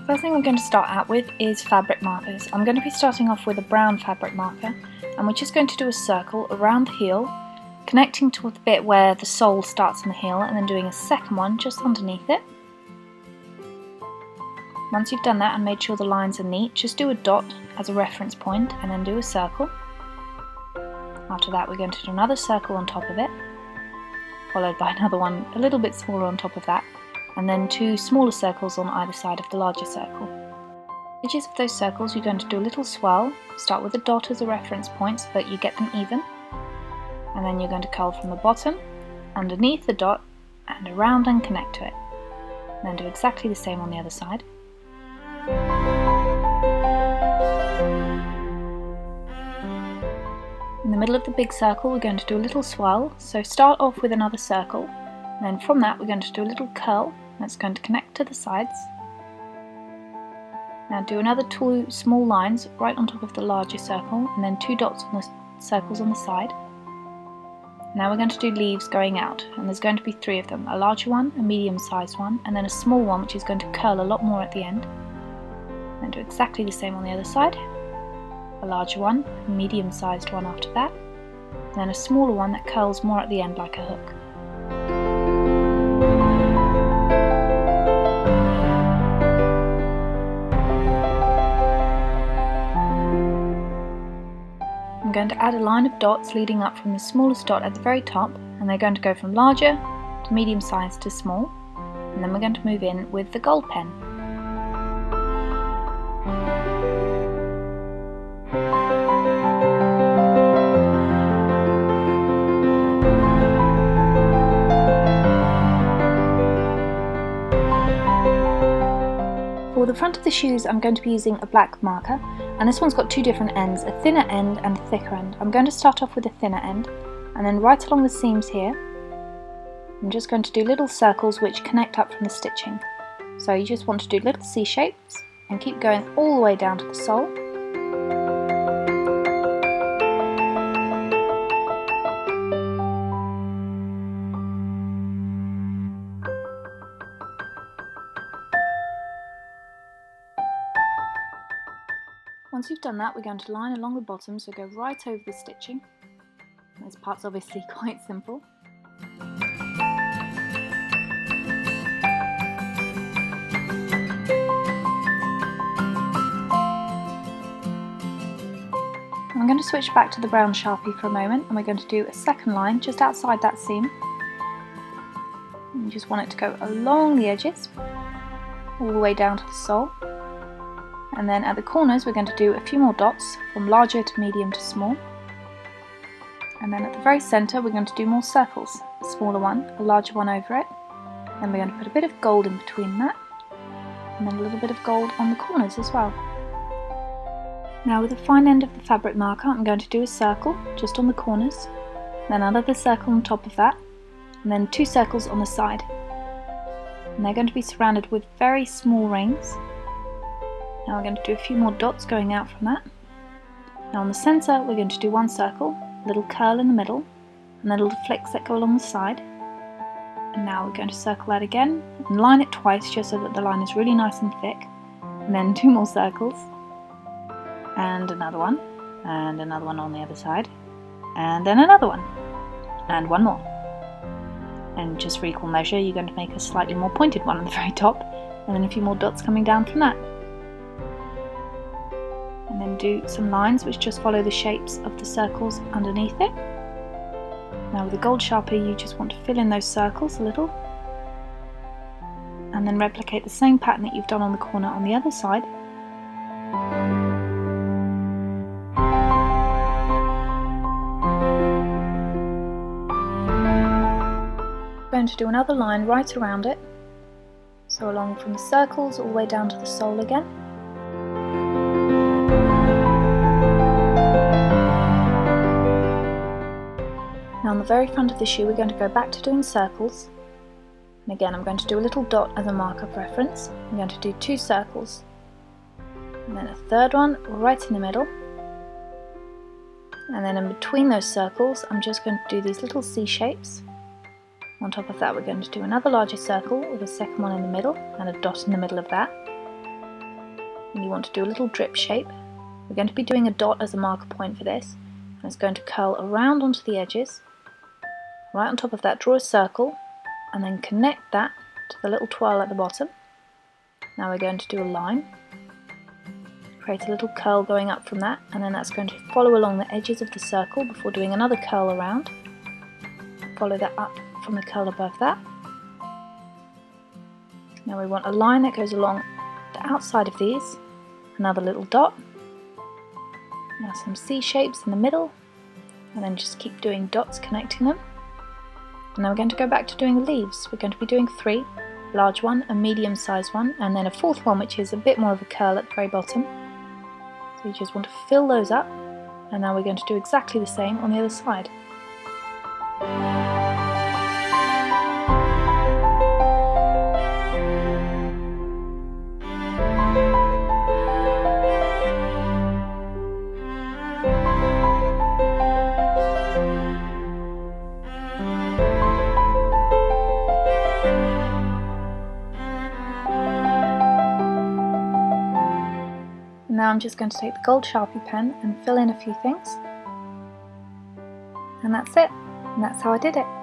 First thing we're going to start out with is fabric markers. I'm going to be starting off with a brown fabric marker, and we're just going to do a circle around the heel, connecting to the bit where the sole starts on the heel, and then doing a second one just underneath it. Once you've done that and made sure the lines are neat, just do a dot as a reference point and then do a circle. After that we're going to do another circle on top of it, followed by another one a little bit smaller on top of that, and then two smaller circles on either side of the larger circle. The edges of those circles you're going to do a little swirl, start with a dot as a reference point so that you get them even, and then you're going to curl from the bottom, underneath the dot, and around and connect to it. And then do exactly the same on the other side. In the middle of the big circle we're going to do a little swirl, so start off with another circle, and then from that we're going to do a little curl that's going to connect to the sides. Now do another two small lines right on top of the larger circle, and then two dots on the circles on the side. Now we're going to do leaves going out, and there's going to be three of them, a larger one, a medium-sized one, and then a small one which is going to curl a lot more at the end. And do exactly the same on the other side. A larger one, a medium-sized one after that, and then a smaller one that curls more at the end like a hook. I'm going to add a line of dots leading up from the smallest dot at the very top, and they're going to go from larger to medium-sized to small, and then we're going to move in with the gold pen. For the front of the shoes I'm going to be using a black marker, and this one's got two different ends, a thinner end and a thicker end. I'm going to start off with a thinner end, and then right along the seams here I'm just going to do little circles which connect up from the stitching. So you just want to do little C shapes and keep going all the way down to the sole. Once you've done that, we're going to line along the bottom, so go right over the stitching. This part's obviously quite simple. I'm going to switch back to the brown Sharpie for a moment, and we're going to do a second line just outside that seam. And you just want it to go along the edges, all the way down to the sole. And then at the corners we're going to do a few more dots from larger to medium to small. And then at the very centre we're going to do more circles, a smaller one, a larger one over it. Then we're going to put a bit of gold in between that, and then a little bit of gold on the corners as well. Now with the fine end of the fabric marker I'm going to do a circle just on the corners, then another circle on top of that, and then two circles on the side. And they're going to be surrounded with very small rings. Now we're going to do a few more dots going out from that. Now on the centre we're going to do one circle, a little curl in the middle, and then little flicks that go along the side. And now we're going to circle that again and line it twice just so that the line is really nice and thick. And then two more circles, and another one on the other side, and then another one, and one more. And just for equal measure you're going to make a slightly more pointed one at the very top, and then a few more dots coming down from that. And then do some lines which just follow the shapes of the circles underneath it. Now with a gold Sharpie you just want to fill in those circles a little, and then replicate the same pattern that you've done on the corner on the other side. I'm going to do another line right around it, so along from the circles all the way down to the sole again. Now on the very front of the shoe we're going to go back to doing circles, and again I'm going to do a little dot as a mark of reference. I'm going to do two circles, and then a third one right in the middle, and then in between those circles I'm just going to do these little C shapes. On top of that we're going to do another larger circle with a second one in the middle and a dot in the middle of that. and you want to do a little drip shape. We're going to be doing a dot as a marker point for this, and it's going to curl around onto the edges. Right on top of that, draw a circle, and then connect that to the little twirl at the bottom. Now we're going to do a line, create a little curl going up from that, and then that's going to follow along the edges of the circle before doing another curl around. Follow that up from the curl above that. Now we want a line that goes along the outside of these, another little dot, now some C shapes in the middle, and then just keep doing dots connecting them. And now we're going to go back to doing the leaves. We're going to be doing 3, large one, a medium sized one, and then a fourth one which is a bit more of a curl at the very bottom. So you just want to fill those up, and now we're going to do exactly the same on the other side. Now I'm just going to take the gold Sharpie pen and fill in a few things. And that's it. And that's how I did it.